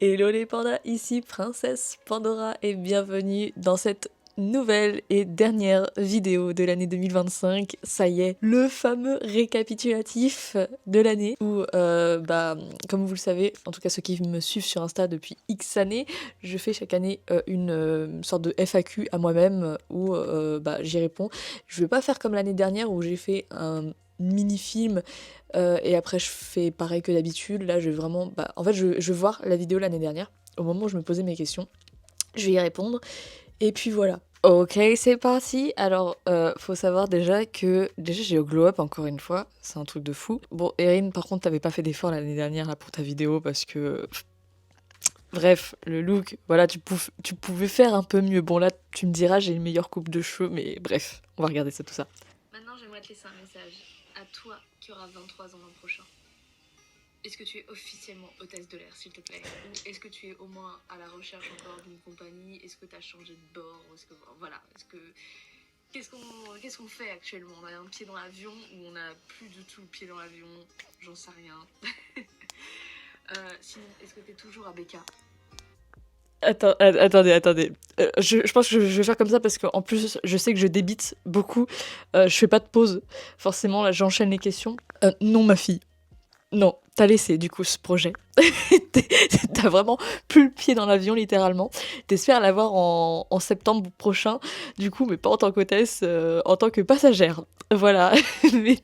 Hello les pandas, ici Princesse Pandora et bienvenue dans cette nouvelle et dernière vidéo de l'année 2025. Ça y est, le fameux récapitulatif de l'année où, comme vous le savez, en tout cas ceux qui me suivent sur Insta depuis X années, je fais chaque année une sorte de FAQ à moi-même où j'y réponds. Je vais pas faire comme l'année dernière où j'ai fait un mini-film et après je fais pareil que d'habitude. Là je vais vraiment... je vais voir la vidéo l'année dernière, au moment où je me posais mes questions. Je vais y répondre. Et puis voilà. Ok, c'est parti. Alors, faut savoir déjà que... Déjà j'ai au glow up encore une fois. C'est un truc de fou. Bon, Erin, par contre, t'avais pas fait d'effort l'année dernière là, pour ta vidéo parce que... Bref, le look, voilà, tu pouvais faire un peu mieux. Bon là, tu me diras, j'ai une meilleure coupe de cheveux, mais bref, on va regarder ça, tout ça. Maintenant, j'aimerais te laisser un message à toi qui auras 23 ans l'an prochain. Est-ce que tu es officiellement hôtesse de l'air, s'il te plaît? Ou est-ce que tu es au moins à la recherche encore d'une compagnie? Est-ce que tu as changé de bord? Est-ce que... Voilà. Qu'est-ce qu'on fait actuellement? On a un pied dans l'avion ou on n'a plus du tout le pied dans l'avion? J'en sais rien. Sinon, est-ce que tu es toujours à BK? Attendez. Je pense que je vais faire comme ça parce qu'en plus, je sais que je débite beaucoup. Je fais pas de pause. Forcément, là, j'enchaîne les questions. Non, ma fille. Non, t'as laissé du coup ce projet. T'as vraiment plus le pied dans l'avion, littéralement. T'espères l'avoir en septembre prochain, du coup, mais pas en tant qu'hôtesse, en tant que passagère. Voilà. Mais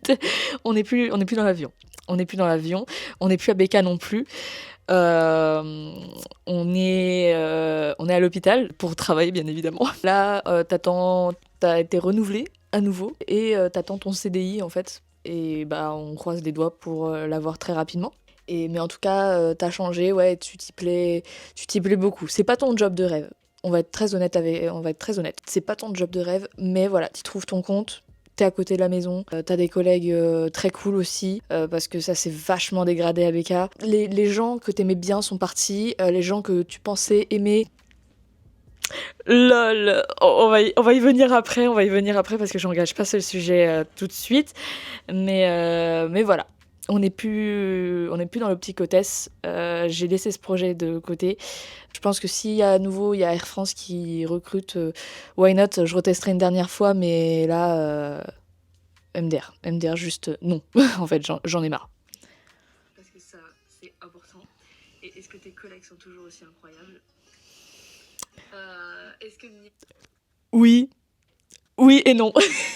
on n'est plus dans l'avion. On n'est plus dans l'avion. On n'est plus à BK non plus. On est à l'hôpital pour travailler, bien évidemment. Là, t'as été renouvelé à nouveau et t'attends ton CDI en fait. Et bah, on croise les doigts pour l'avoir très rapidement. Mais en tout cas, t'as changé, ouais, tu t'y plais beaucoup. C'est pas ton job de rêve. On va être très honnête. C'est pas ton job de rêve, mais voilà, tu trouves ton compte. T'es à côté de la maison, t'as des collègues très cool aussi, parce que ça s'est vachement dégradé à BK. Les gens que t'aimais bien sont partis, les gens que tu pensais aimer... LOL, on va y venir après, parce que j'engage pas ce sujet tout de suite. Mais voilà, on n'est plus dans l'optique hôtesse. J'ai laissé ce projet de côté. Je pense que s'il y a à nouveau, il y a Air France qui recrute, why not? Je retesterai une dernière fois, mais là, MDR juste non. En fait, j'en ai marre. Parce que ça, c'est important. Et est-ce que tes collègues sont toujours aussi incroyables? Est-ce que... Oui et non.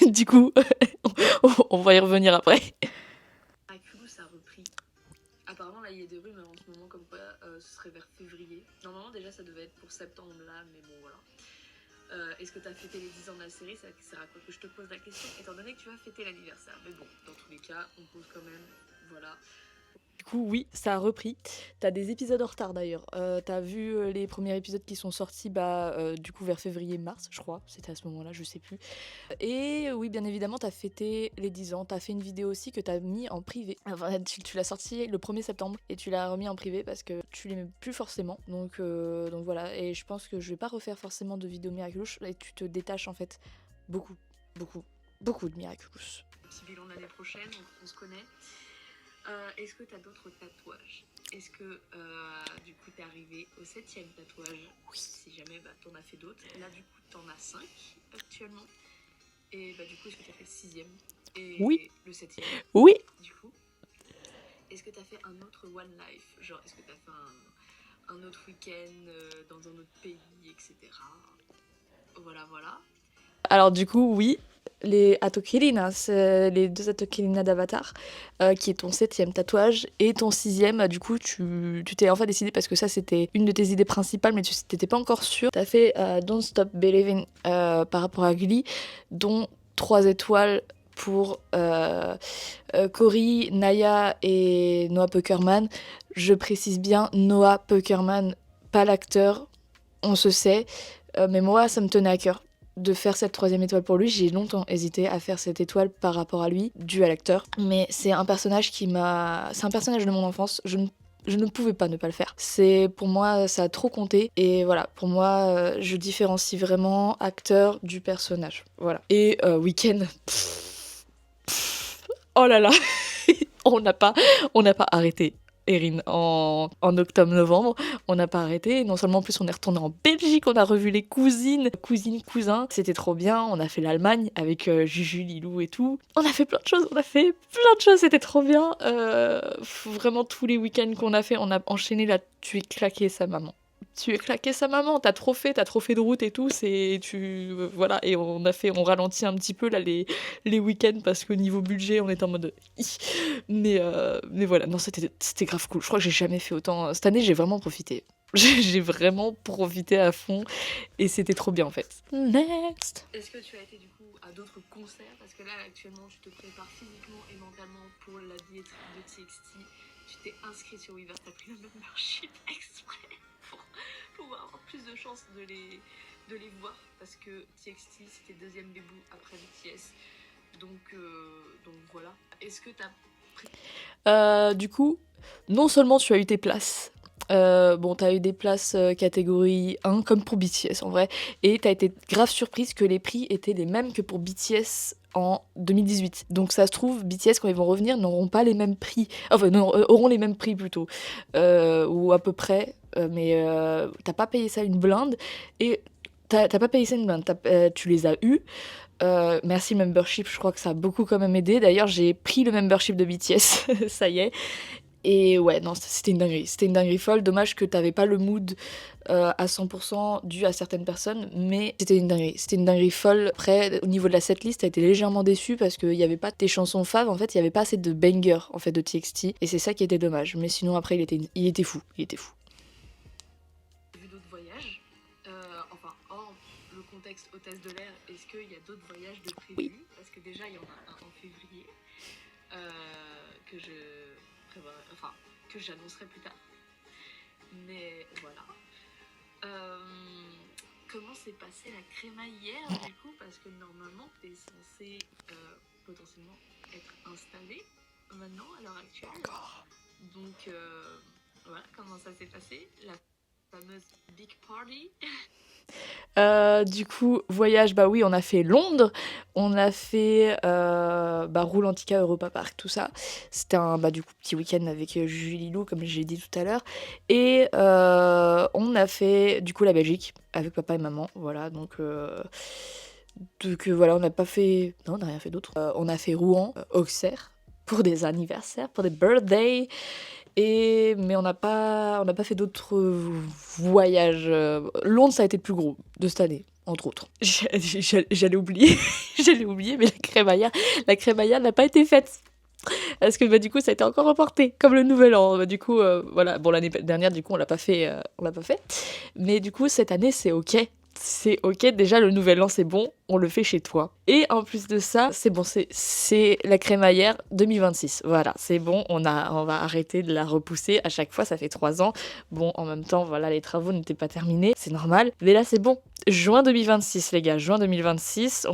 Du coup, on va y revenir après. Miraculous a repris. Apparemment, là, il y a des rumeurs en ce moment comme quoi ce serait vers février. Normalement, déjà, ça devait être pour septembre là, mais bon, voilà. Est-ce que tu as fêté les 10 ans de la série? Ça sert à quoi que je te pose la question, étant donné que tu vas fêter l'anniversaire. Mais bon, dans tous les cas, on pose quand même, voilà. Du coup, oui, ça a repris. T'as des épisodes en retard d'ailleurs. T'as vu les premiers épisodes qui sont sortis, du coup, vers février-mars, je crois. C'était à ce moment-là, je sais plus. Et oui, bien évidemment, t'as fêté les 10 ans. T'as fait une vidéo aussi que t'as mis en privé. Enfin, tu l'as sorti le 1er septembre et tu l'as remis en privé parce que tu l'aimais plus forcément. Donc voilà. Et je pense que je vais pas refaire forcément de vidéo Miraculous. Et tu te détaches en fait beaucoup de Miraculous. Petit bilan de l'année prochaine, on se connaît. Est-ce que tu as d'autres tatouages? Est-ce que du coup t'es arrivé au 7e tatouage? Oui. Si jamais t'en as fait d'autres. Là du coup t'en as 5 actuellement. Et du coup est-ce que t'as fait le 6e? Et oui. Le 7e? Oui. Du coup, est-ce que t'as fait un autre One Life? Genre est-ce que t'as fait un autre week-end dans un autre pays, etc. Voilà. Alors du coup, oui, les Atokirina, c'est les 2 Atokirina d'Avatar, qui est ton 7e tatouage, et ton 6e, du coup, tu t'es enfin décidé, parce que ça, c'était une de tes idées principales, mais tu t'étais pas encore sûre. T'as fait Don't Stop Believing par rapport à Glee, dont 3 étoiles pour Cory, Naya et Noah Puckerman. Je précise bien Noah Puckerman, pas l'acteur, on se sait, mais moi, ça me tenait à cœur de faire cette 3e étoile pour lui. J'ai longtemps hésité à faire cette étoile par rapport à lui, dû à l'acteur. Mais c'est un personnage c'est un personnage de mon enfance. Je ne pouvais pas ne pas le faire. Pour moi, ça a trop compté. Et voilà, pour moi, je différencie vraiment acteur du personnage. Voilà. Et Weekend. Oh là là, on n'a pas arrêté. Erin, en octobre-novembre. On n'a pas arrêté. Non seulement en plus on est retourné en Belgique, on a revu les cousines, cousins. C'était trop bien. On a fait l'Allemagne avec Juju, Lilou et tout. On a fait plein de choses. C'était trop bien. Vraiment tous les week-ends qu'on a fait, on a enchaîné là. Tu es claqué sa maman. T'as trop fait de route et tout, voilà, et on ralentit un petit peu là les week-ends parce qu'au niveau budget on est en mode mais voilà, non, c'était grave cool. Je crois que j'ai jamais fait autant. Cette année j'ai vraiment profité. J'ai vraiment profité à fond et c'était trop bien en fait. Next. Est-ce que tu as été du coup à d'autres concerts? Parce que là actuellement tu te prépares physiquement et mentalement pour la billetterie de TXT. Tu t'es inscrit sur Weverse, t'as pris le membership exprès pour avoir plus de chances de les voir, parce que TXT c'était deuxième début après BTS, donc voilà. Est-ce que t'as pris... Du coup, non seulement tu as eu tes places, t'as eu des places catégorie 1 comme pour BTS en vrai, et t'as été grave surprise que les prix étaient les mêmes que pour BTS en 2018. Donc ça se trouve, BTS quand ils vont revenir n'auront pas les mêmes prix, enfin non, auront les mêmes prix plutôt, ou à peu près, mais t'as pas payé ça une blinde, et t'as pas payé ça une blinde, tu les as eus. Merci le membership, je crois que ça a beaucoup quand même aidé. D'ailleurs, j'ai pris le membership de BTS, ça y est. Et ouais, non, c'était une dinguerie folle. Dommage que t'avais pas le mood à 100% dû à certaines personnes, mais c'était une dinguerie folle. Après, au niveau de la setlist, t'as été légèrement déçu parce qu'il y avait pas tes chansons faves, en fait, il y avait pas assez de bangers en fait de TXT, et c'est ça qui était dommage. Mais sinon, après, il était fou. Vu d'autres voyages, enfin, hors le contexte hôtesse de l'air, est-ce qu'il y a d'autres voyages de prévus? Oui. Parce que déjà, il y en a un en février que j'annoncerai plus tard. Mais voilà. Comment s'est passée la crémaillère du coup? Parce que normalement, t'es censé potentiellement être installé maintenant, à l'heure actuelle. Encore. Donc voilà, comment ça s'est passé, la fameuse big party. Du coup, voyage, bah oui, on a fait Londres, on a fait Roulantica, Europa Park, tout ça. C'était un du coup, petit week-end avec Juju Lilou, comme j'ai dit tout à l'heure. Et on a fait du coup la Belgique avec papa et maman, voilà. Donc voilà, on n'a pas fait... Non, on n'a rien fait d'autre. On a fait Rouen, Auxerre, pour des anniversaires, pour des birthdays. Mais on n'a pas fait d'autres voyages. Londres, ça a été le plus gros de cette année, entre autres. J'allais oublier, mais la crémaillère n'a pas été faite. Parce que du coup, ça a été encore reporté, comme le nouvel an. Du coup, voilà. Bon, l'année dernière, du coup, on l'a pas fait. Mais du coup, cette année, c'est ok. C'est ok, déjà le nouvel an c'est bon, on le fait chez toi. Et en plus de ça, c'est bon, c'est la crémaillère 2026. Voilà, c'est bon, on va arrêter de la repousser. À chaque fois, ça fait 3 ans. Bon, en même temps, voilà, les travaux n'étaient pas terminés, c'est normal. Mais là, c'est bon. Juin 2026, les gars, juin 2026.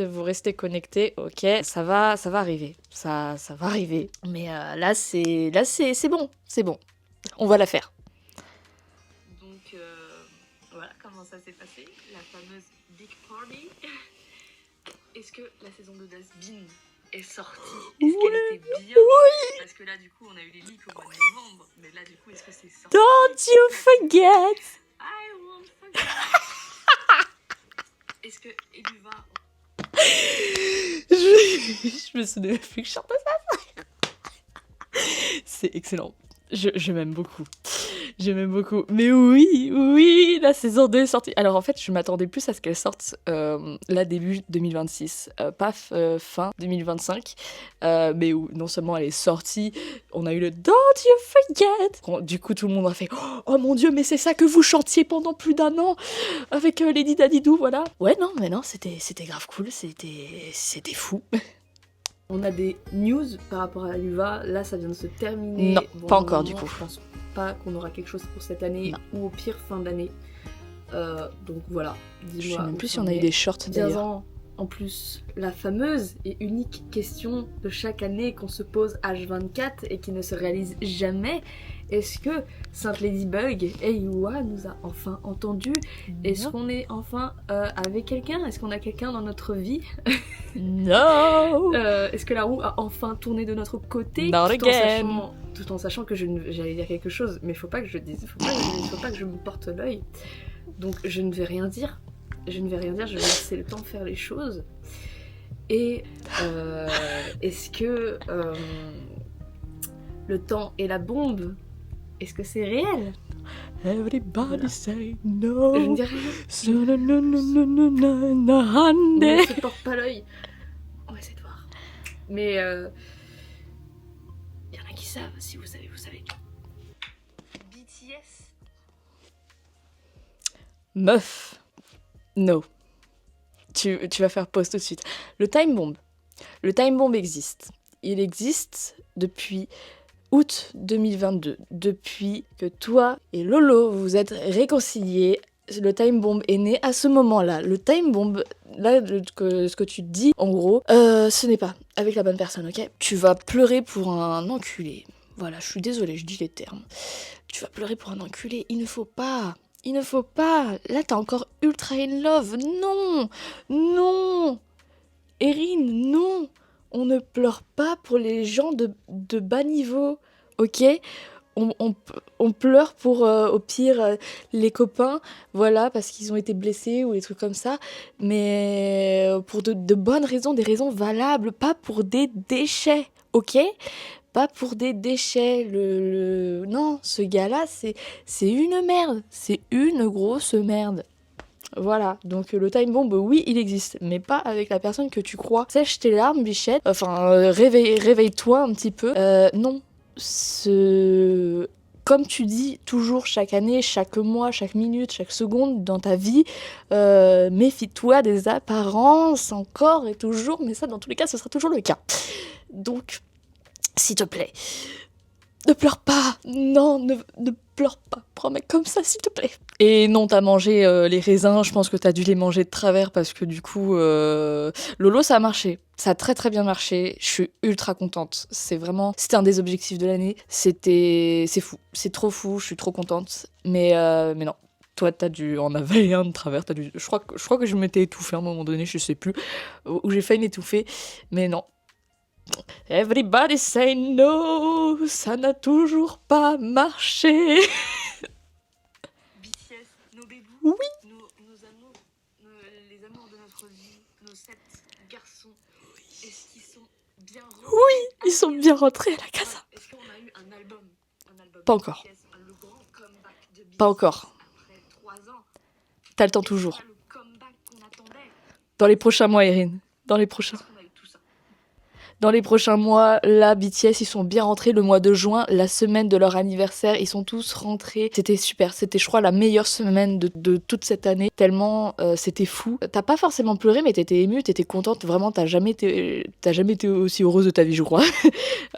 Vous restez connectés, ok, ça va arriver. Ça va arriver. Mais là, c'est bon, c'est bon. On va la faire. Donc voilà comment ça s'est passé, la fameuse big party. Est-ce que la saison de Dasbin est sortie? Est-ce qu'elle était bien? Oui. Parce que là du coup on a eu les leaks au mois de novembre, mais là du coup est-ce que c'est sorti? Don't you forget. I won't forget. Est-ce que Eluva... Je me souviens plus que je chantais ça. C'est excellent. Je m'aime beaucoup. Mais oui, la saison 2 est sortie. Alors en fait, je m'attendais plus à ce qu'elle sorte là début 2026, pas fin 2025. Mais où non seulement elle est sortie, on a eu le Don't You Forget. Du coup, tout le monde a fait oh mon Dieu, mais c'est ça que vous chantiez pendant plus d'1 an avec Lady Dadidou, voilà. Ouais, non, mais non, c'était grave cool, c'était fou. On a des news par rapport à l'UVA, là ça vient de se terminer. Non, bon, pas encore du coup. Je pense pas qu'on aura quelque chose pour cette année, ou au pire fin d'année. Donc voilà, dis-moi. Je sais même plus si on a eu des shorts d'ailleurs. en plus la fameuse et unique question de chaque année qu'on se pose H24 et qui ne se réalise jamais. Est-ce que Sainte Ladybug et Yua nous a enfin entendus? Est-ce qu'on est enfin avec quelqu'un? Est-ce qu'on a quelqu'un dans notre vie? No. Est-ce que la roue a enfin tourné de notre côté? Not again. Tout en sachant que j'allais dire quelque chose, mais faut pas que je dise, faut pas que je me porte l'œil. Donc je ne vais rien dire. Je vais laisser le temps faire les choses. Et est-ce que le temps et la bombe, est-ce que c'est réel? Everybody say no. Je ne dis rien. No. On ne se porte pas l'œil. On va essayer de voir. Mais il y en a qui savent. Si vous savez, vous savez. BTS. Meuf. No. Tu vas faire pause tout de suite. Le time bomb. Le time bomb existe. Il existe depuis août 2022. Depuis que toi et Lolo vous êtes réconciliés, le time bomb est né à ce moment-là. Le time bomb, là, ce que tu te dis, en gros, ce n'est pas avec la bonne personne, ok? Tu vas pleurer pour un enculé. Voilà, je suis désolée, je dis les termes. Tu vas pleurer pour un enculé, il ne faut pas. Il ne faut pas. Là, t'es encore ultra in love. Non. Non. Erin, non. On ne pleure pas pour les gens de bas niveau, ok? On pleure pour, au pire, les copains, voilà, parce qu'ils ont été blessés ou des trucs comme ça, mais pour de bonnes raisons, des raisons valables, pas pour des déchets, ok? Pas pour des déchets, Non, ce gars-là, c'est une merde, c'est une grosse merde. Voilà, donc le time bomb, oui, il existe, mais pas avec la personne que tu crois. Sèche tes larmes, bichette, enfin, réveille-toi un petit peu. Non, comme tu dis toujours chaque année, chaque mois, chaque minute, chaque seconde dans ta vie, méfie-toi des apparences encore et toujours, mais ça, dans tous les cas, ce sera toujours le cas. Donc, s'il te plaît, ne pleure pas. Non, ne pleure pas pour un mec comme ça, s'il te plaît. Et non, t'as mangé les raisins, je pense que t'as dû les manger de travers parce que du coup, Lolo, ça a marché. Ça a très très bien marché. Je suis ultra contente. C'était un des objectifs de l'année. C'est fou. C'est trop fou. Je suis trop contente. Mais non. Toi, t'as dû en avaler un de travers. Je crois que je m'étais étouffée à un moment donné, je sais plus. Où j'ai failli m'étouffer. Mais non. Everybody say no, ça n'a toujours pas marché. BTS, nos bébés, Oui. nos amours, les amours de notre vie, nos 7 garçons, est-ce qu'ils sont bien rentrés? Oui, ils sont bien rentrés à la casa. Est-ce qu'on a eu un album Pas encore. BTS, le grand comeback de BTS Pas encore. après 3 ans? T'as le temps toujours. Le comeback qu'on attendait? Dans les prochains mois, Erin. Dans les prochains. Est-ce qu'on a eu tout ça? Dans les prochains mois, là, BTS, ils sont bien rentrés le mois de juin, la semaine de leur anniversaire. Ils sont tous rentrés. C'était super. C'était, je crois, la meilleure semaine de toute cette année. Tellement c'était fou. T'as pas forcément pleuré, mais t'étais émue, t'étais contente. Vraiment, t'as jamais été aussi heureuse de ta vie, je crois.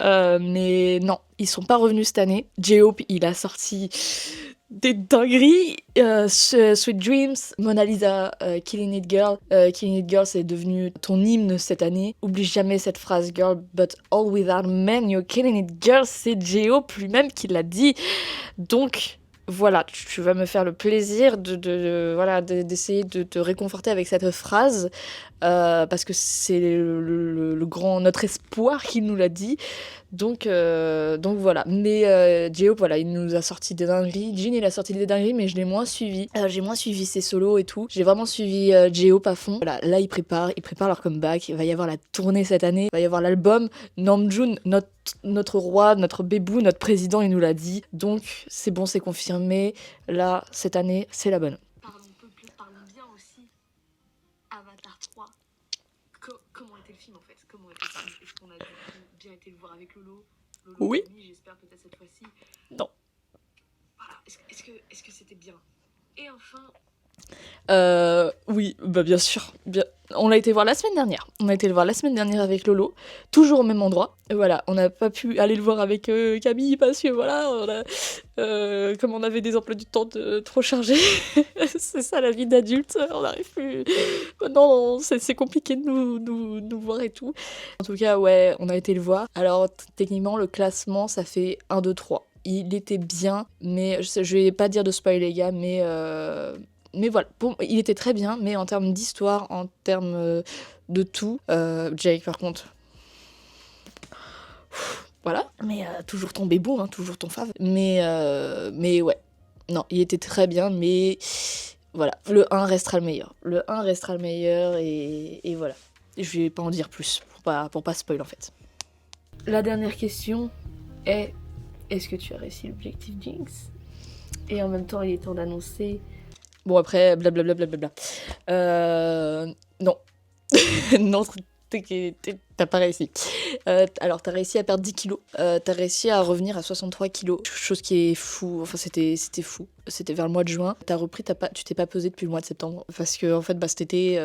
Mais non, ils sont pas revenus cette année. J-Hope, il a sorti des dingueries. Sweet Dreams, Mona Lisa, Killing It Girl. Killing It Girl, c'est devenu ton hymne cette année. Oublie jamais cette phrase, girl, but all without men, you're killing it, girl. C'est J-Hope lui-même qui l'a dit. Donc, voilà, tu vas me faire le plaisir d'essayer de te réconforter avec cette phrase. Parce que c'est notre espoir qui nous l'a dit. Donc voilà. Mais J-Hope, voilà, il nous a sorti des dingueries. Jin, il a sorti des dingueries, mais je l'ai moins suivi. J'ai moins suivi ses solos et tout. J'ai vraiment suivi J-Hope à fond. Voilà, là, ils préparent leur comeback. Il va y avoir la tournée cette année. Il va y avoir l'album. Namjoon, notre roi, notre bébou, notre président, il nous l'a dit. Donc, c'est bon, c'est confirmé. Là, cette année, c'est la bonne. Parlons bien aussi. Avatar 3. Comment était le film en fait? Est-ce qu'on a bien été le voir avec Lolo? Oui. J'espère peut-être cette fois-ci. Non. Voilà. Est-ce que c'était bien? Et enfin, Oui, bah bien sûr. On l'a été voir la semaine dernière. On a été le voir la semaine dernière avec Lolo, toujours au même endroit. Et voilà, on n'a pas pu aller le voir avec Camille parce que voilà, comme on avait des emplois du temps trop chargés, c'est ça la vie d'adulte, on n'arrive plus. Non, c'est compliqué de nous voir et tout. En tout cas, ouais, on a été le voir. Alors, techniquement, le classement, ça fait 1, 2, 3. Il était bien, mais je vais pas dire de spoil, les gars, mais voilà, bon, il était très bien, mais en termes d'histoire, en termes de tout, Jake, par contre, voilà. Mais toujours ton bébou, hein, toujours ton fave. Mais ouais, non, il était très bien, mais voilà, le 1 restera le meilleur. Le 1 restera le meilleur, et voilà. Je vais pas en dire plus, pour pas spoil, en fait. La dernière question est, est-ce que tu as réussi l'objectif Jinx? Et en même temps, il est temps d'annoncer... Bon, après, blablabla. Non. Non, t'as pas réussi. Alors, t'as réussi à perdre 10 kilos. T'as réussi à revenir à 63 kilos. Chose qui est fou. Enfin, c'était fou. C'était vers le mois de juin. T'as repris, tu t'es pas pesé depuis le mois de septembre. Parce que, en fait, bah, cet été,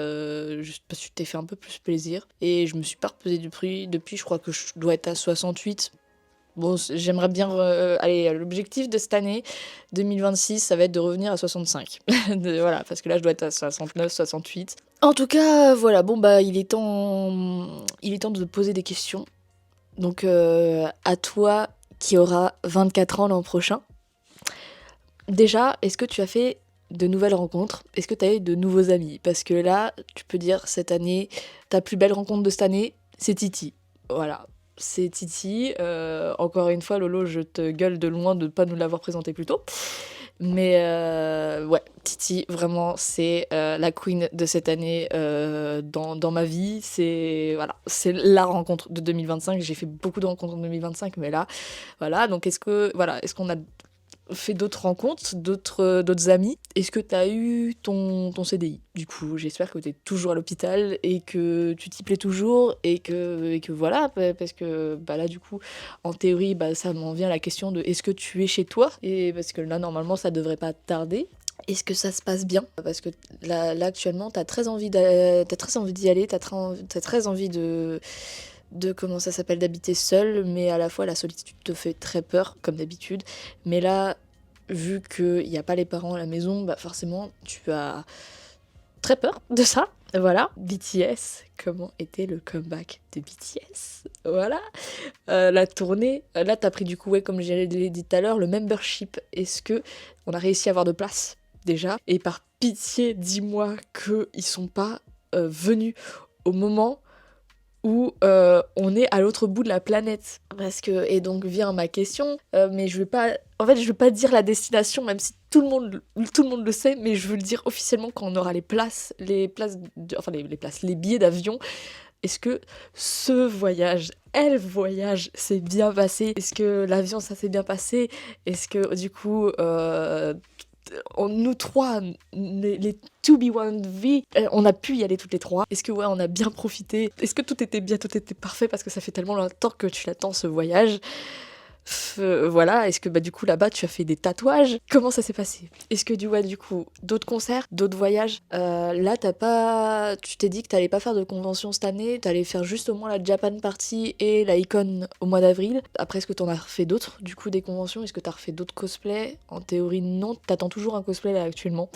juste parce que tu t'es fait un peu plus plaisir. Et je me suis pas repesé depuis, je crois que je dois être à 68. Bon, j'aimerais bien... allez, l'objectif de cette année, 2026, ça va être de revenir à 65. Voilà, parce que là, je dois être à 69, 68. En tout cas, voilà, bon, bah, il est temps de poser des questions. Donc, à toi, qui aura 24 ans l'an prochain. Déjà, est-ce que tu as fait de nouvelles rencontres? Est-ce que tu as eu de nouveaux amis? Parce que là, tu peux dire, cette année, ta plus belle rencontre de cette année, c'est Titi. Voilà. C'est Titi. Encore une fois, Lolo, je te gueule de loin de ne pas nous l'avoir présenté plus tôt. Mais ouais, Titi, vraiment, c'est la queen de cette année dans ma vie. Voilà, c'est la rencontre de 2025. J'ai fait beaucoup de rencontres en 2025, mais là, voilà. Donc, est-ce qu'on a fait d'autres rencontres, d'autres amis? Est-ce que t'as eu ton CDI? Du coup, j'espère que t'es toujours à l'hôpital et que tu t'y plais toujours et que voilà, parce que bah là, du coup, en théorie, bah, ça m'en vient la question de est-ce que tu es chez toi? Et parce que là, normalement, ça devrait pas tarder. Est-ce que ça se passe bien? Parce que là actuellement, t'as très envie d'y aller, t'as très envie de comment ça s'appelle, d'habiter seul, mais à la fois la solitude te fait très peur, comme d'habitude. Mais là, vu qu'il n'y a pas les parents à la maison, bah forcément, tu as très peur de ça. Voilà. BTS, comment était le comeback de BTS? Voilà. La tournée, là, t'as pris du coup, ouais, comme je l'ai dit tout à l'heure, le membership. Est-ce que on a réussi à avoir de place, déjà? Et par pitié, dis-moi qu'ils sont pas venus au moment où on est à l'autre bout de la planète. Et donc vient ma question, mais je vais pas dire la destination, même si tout le monde le sait, mais je veux le dire officiellement quand on aura les billets d'avion. Est-ce que ce voyage, s'est bien passé? Est-ce que l'avion, ça s'est bien passé? Est-ce que du coup, nous trois, les 2B1V, on a pu y aller toutes les trois. Est-ce que ouais, on a bien profité? Est-ce que tout était bien, tout était parfait parce que ça fait tellement longtemps que tu l'attends, ce voyage? Voilà, est-ce que bah du coup là-bas tu as fait des tatouages? Comment ça s'est passé? Est-ce que du coup d'autres concerts, d'autres voyages? Là tu t'es dit que t'allais pas faire de convention cette année, t'allais faire juste au moins la Japan Party et la Icon au mois d'avril. Après, est-ce que t'en as refait d'autres du coup, des conventions? Est-ce que t'as refait d'autres cosplays? En théorie non, t'attends toujours un cosplay là actuellement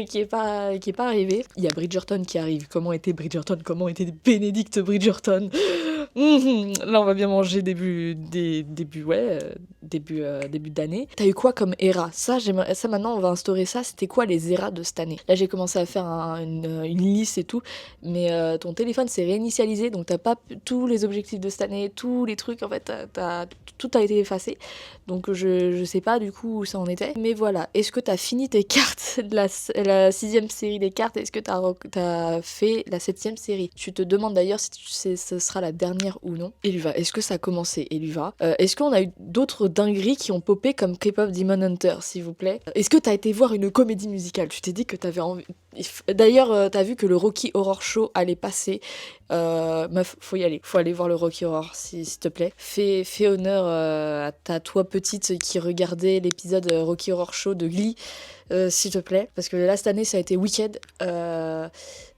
qui est pas arrivé. Il y a Bridgerton qui arrive. Comment était Bridgerton? Comment était Benedict Bridgerton? Là on va bien manger début d'année. T'as eu quoi comme ERA? Ça maintenant on va instaurer ça. C'était quoi les ERA de cette année? Là j'ai commencé à faire une liste et tout, mais ton téléphone s'est réinitialisé, donc t'as pas tous les objectifs de cette année, tous les trucs, en fait tout a été effacé. Donc je sais pas du coup où ça en était. Mais voilà, est-ce que t'as fini tes cartes de la 6ème série des cartes? Est-ce que t'as fait la 7ème série? Tu te demandes d'ailleurs si ce sera la dernière revenir ou non. Eluva, est-ce que ça a commencé, Eluva? Est-ce qu'on a eu d'autres dingueries qui ont popé comme K-pop Demon Hunter, s'il vous plaît? Est-ce que t'as été voir une comédie musicale? Tu t'es dit que t'avais envie... D'ailleurs, t'as vu que le Rocky Horror Show allait passer. Meuf, faut y aller. Faut aller voir le Rocky Horror, s'il te plaît. Fais honneur à toi petite qui regardait l'épisode Rocky Horror Show de Glee, s'il te plaît. Parce que là, cette année, ça a été Wicked.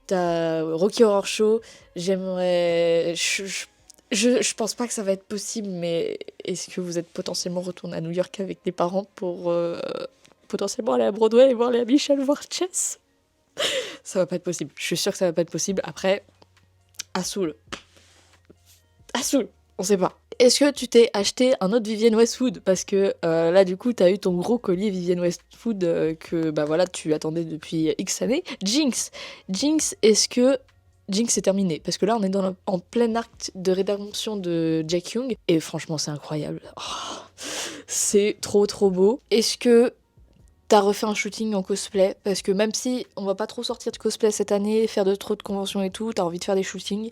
T'as Rocky Horror Show. J'aimerais... Je pense pas que ça va être possible, mais est-ce que vous êtes potentiellement retourné à New York avec les parents pour potentiellement aller à Broadway et voir Léa Michel voir Chess? Ça va pas être possible. Je suis sûre que ça va pas être possible. Après, à Soul, on sait pas. Est-ce que tu t'es acheté un autre Vivienne Westwood? Parce que là, du coup, t'as eu ton gros collier Vivienne Westwood que, bah voilà, tu attendais depuis X années. Jinx, est-ce que Jinx est terminé? Parce que là, on est en plein acte de rédemption de Jack Young. Et franchement, c'est incroyable. Oh, c'est trop beau. Est-ce que t'as refait un shooting en cosplay? Parce que même si on va pas trop sortir de cosplay cette année, faire trop de conventions et tout, t'as envie de faire des shootings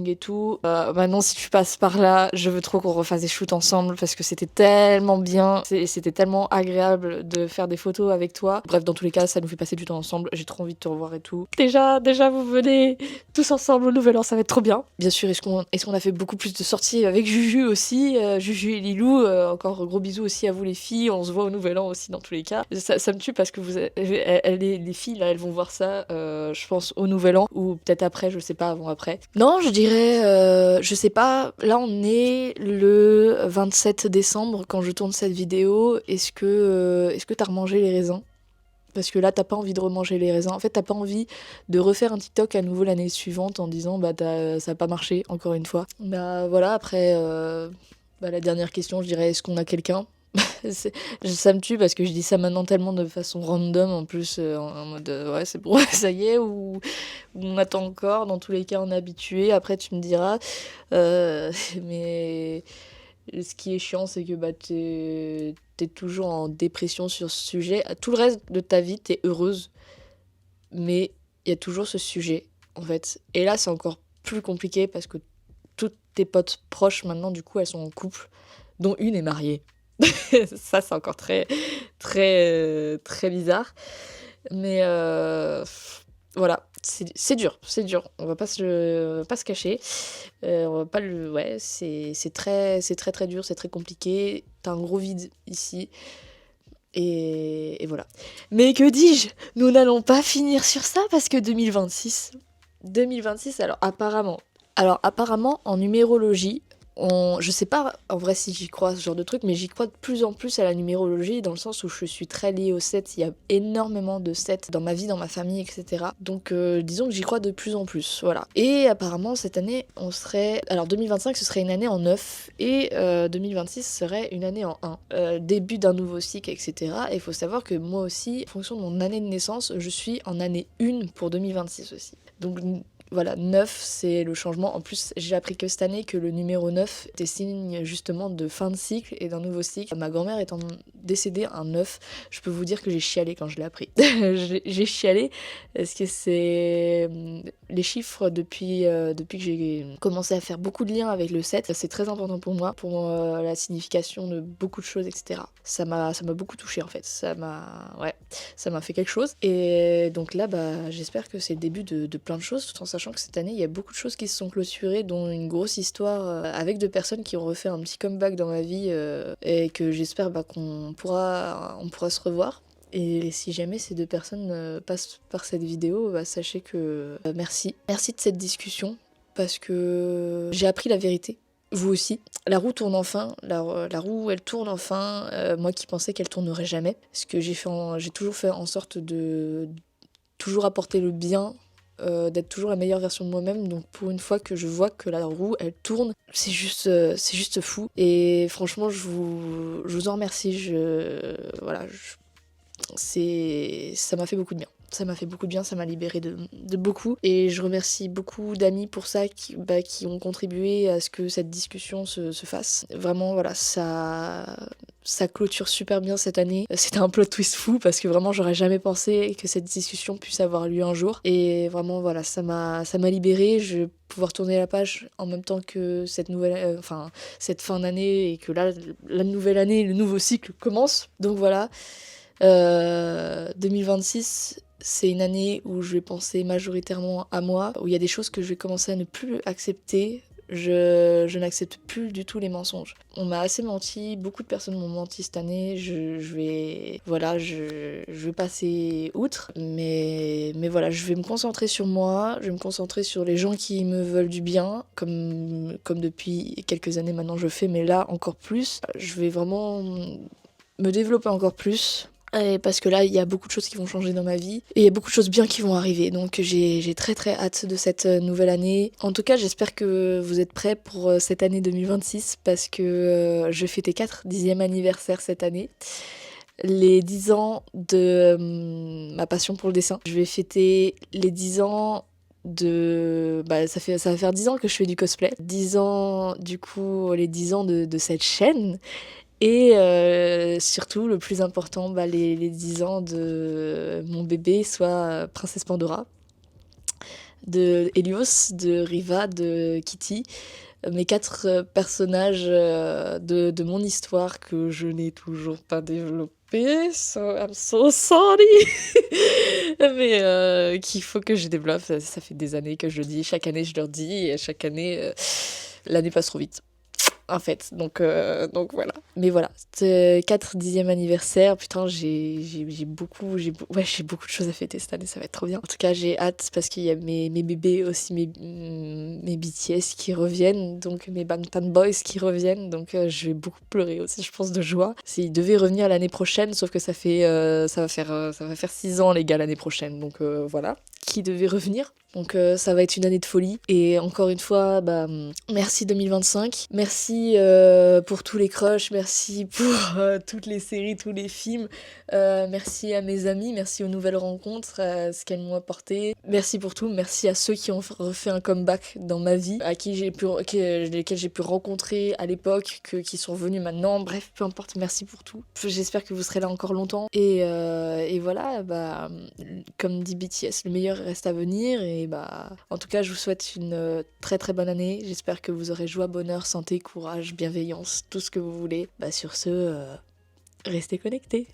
et tout. Maintenant, si tu passes par là, je veux trop qu'on refasse des shoots ensemble parce que c'était tellement bien, c'était tellement agréable de faire des photos avec toi. Bref, dans tous les cas, ça nous fait passer du temps ensemble. J'ai trop envie de te revoir et tout. Déjà, vous venez tous ensemble au Nouvel An, ça va être trop bien. Bien sûr, est-ce qu'on a fait beaucoup plus de sorties avec Juju aussi, Juju et Lilou. Encore gros bisous aussi à vous les filles. On se voit au Nouvel An aussi dans tous les cas. Ça me tue parce que les filles là, elles vont voir ça, je pense au Nouvel An ou peut-être après, je sais pas, avant après. Non, je dirais, je sais pas. Là, on est le 27 décembre quand je tourne cette vidéo. Est-ce que t'as remangé les raisins? Parce que là, t'as pas envie de remanger les raisins. En fait, t'as pas envie de refaire un TikTok à nouveau l'année suivante en disant bah ça a pas marché encore une fois. Bah voilà. Après, la dernière question, je dirais est-ce qu'on a quelqu'un? Ça me tue parce que je dis ça maintenant tellement de façon random en plus en mode ouais c'est bon ça y est ou on attend encore. Dans tous les cas on est habitué. Après tu me diras mais ce qui est chiant c'est que bah t'es toujours en dépression sur ce sujet. Tout le reste de ta vie t'es heureuse mais il y a toujours ce sujet en fait, et là c'est encore plus compliqué parce que toutes tes potes proches maintenant du coup elles sont en couple dont une est mariée. Ça c'est encore très bizarre, mais voilà, c'est dur, on va pas se cacher, on va pas le ouais, c'est très dur, c'est très compliqué, t'as un gros vide ici et voilà. Mais que dis-je, nous n'allons pas finir sur ça parce que 2026 alors apparemment en numérologie, je sais pas en vrai si j'y crois à ce genre de truc, mais j'y crois de plus en plus à la numérologie dans le sens où je suis très liée aux 7. Il y a énormément de 7 dans ma vie, dans ma famille, etc. Donc disons que j'y crois de plus en plus, voilà. Et apparemment cette année alors 2025 ce serait une année en 9 et 2026 serait une année en 1. Début d'un nouveau cycle, etc. Et il faut savoir que moi aussi, en fonction de mon année de naissance, je suis en année 1 pour 2026 aussi. Donc voilà, 9, c'est le changement. En plus, j'ai appris que cette année que le numéro 9 était signe justement de fin de cycle et d'un nouveau cycle. Ma grand-mère étant décédée un 9, je peux vous dire que j'ai chialé quand je l'ai appris. J'ai chialé parce que c'est les chiffres depuis que j'ai commencé à faire beaucoup de liens avec le 7. C'est très important pour moi, pour la signification de beaucoup de choses, etc. Ça m'a beaucoup touchée en fait. Ça m'a fait quelque chose. Et donc là, j'espère que c'est le début de plein de choses, tout en sachant que cette année, il y a beaucoup de choses qui se sont clôturées, dont une grosse histoire avec deux personnes qui ont refait un petit comeback dans ma vie et que j'espère qu'on pourra se revoir. Et si jamais ces deux personnes passent par cette vidéo, sachez que merci de cette discussion parce que j'ai appris la vérité. Vous aussi. La roue tourne enfin. La roue, elle tourne enfin. Moi qui pensais qu'elle tournerait jamais. Parce que j'ai toujours fait en sorte de toujours apporter le bien, d'être toujours la meilleure version de moi-même. Donc pour une fois que je vois que la roue, elle tourne, c'est juste fou. Et franchement, je vous en remercie. ça m'a fait beaucoup de bien. Ça m'a fait beaucoup de bien, ça m'a libéré de beaucoup. Et je remercie beaucoup d'amis pour ça qui ont contribué à ce que cette discussion se fasse. Vraiment, voilà, ça clôture super bien cette année. C'était un plot twist fou parce que vraiment, j'aurais jamais pensé que cette discussion puisse avoir lieu un jour. Et vraiment, voilà, ça m'a libérée. Je vais pouvoir tourner la page en même temps que cette cette fin d'année et que là, la nouvelle année, le nouveau cycle commence. Donc voilà. 2026, c'est une année où je vais penser majoritairement à moi, où il y a des choses que je vais commencer à ne plus accepter. Je n'accepte plus du tout les mensonges. On m'a assez menti, beaucoup de personnes m'ont menti cette année. Je vais passer outre, mais voilà, je vais me concentrer sur moi, je vais me concentrer sur les gens qui me veulent du bien, comme depuis quelques années maintenant je fais, mais là encore plus. Je vais vraiment me développer encore plus. Et parce que là, il y a beaucoup de choses qui vont changer dans ma vie et il y a beaucoup de choses bien qui vont arriver. Donc j'ai très très hâte de cette nouvelle année. En tout cas, j'espère que vous êtes prêts pour cette année 2026 parce que je vais fêter 10e anniversaire cette année. Les 10 ans de ma passion pour le dessin. Je vais fêter les 10 ans ça va faire 10 ans que je fais du cosplay. 10 ans, du coup, les 10 ans de cette chaîne. Et surtout, le plus important, les 10 ans de mon bébé, soit Princesse Pandora, de Helios, de Riva, de Kitty, mes 4 personnages de mon histoire que je n'ai toujours pas développé, so I'm so sorry. Mais qu'il faut que je développe, ça fait des années que je le dis, chaque année je leur dis, et chaque année, l'année passe trop vite. En fait, donc voilà. Mais voilà, 10e anniversaire, putain, j'ai beaucoup de choses à fêter cette année, ça va être trop bien. En tout cas, j'ai hâte parce qu'il y a mes bébés aussi, mes BTS qui reviennent, donc mes Bangtan Boys qui reviennent, donc je vais beaucoup pleurer aussi, je pense, de joie. S'ils devaient revenir l'année prochaine, sauf que ça va faire 6 ans, les gars, l'année prochaine, donc voilà, qui devait revenir. Donc ça va être une année de folie. Et encore une fois, merci 2025. Merci pour tous les crushs, merci pour toutes les séries, tous les films. Merci à mes amis, merci aux nouvelles rencontres, à ce qu'elles m'ont apporté. Merci pour tout, merci à ceux qui ont refait un comeback dans ma vie, lesquels j'ai pu rencontrer à l'époque, qui sont revenus maintenant. Bref, peu importe, merci pour tout. J'espère que vous serez là encore longtemps. Et voilà, comme dit BTS, le meilleur reste à venir. Et en tout cas, je vous souhaite une très très bonne année. J'espère que vous aurez joie, bonheur, santé, courage, bienveillance, tout ce que vous voulez. Sur ce, restez connectés.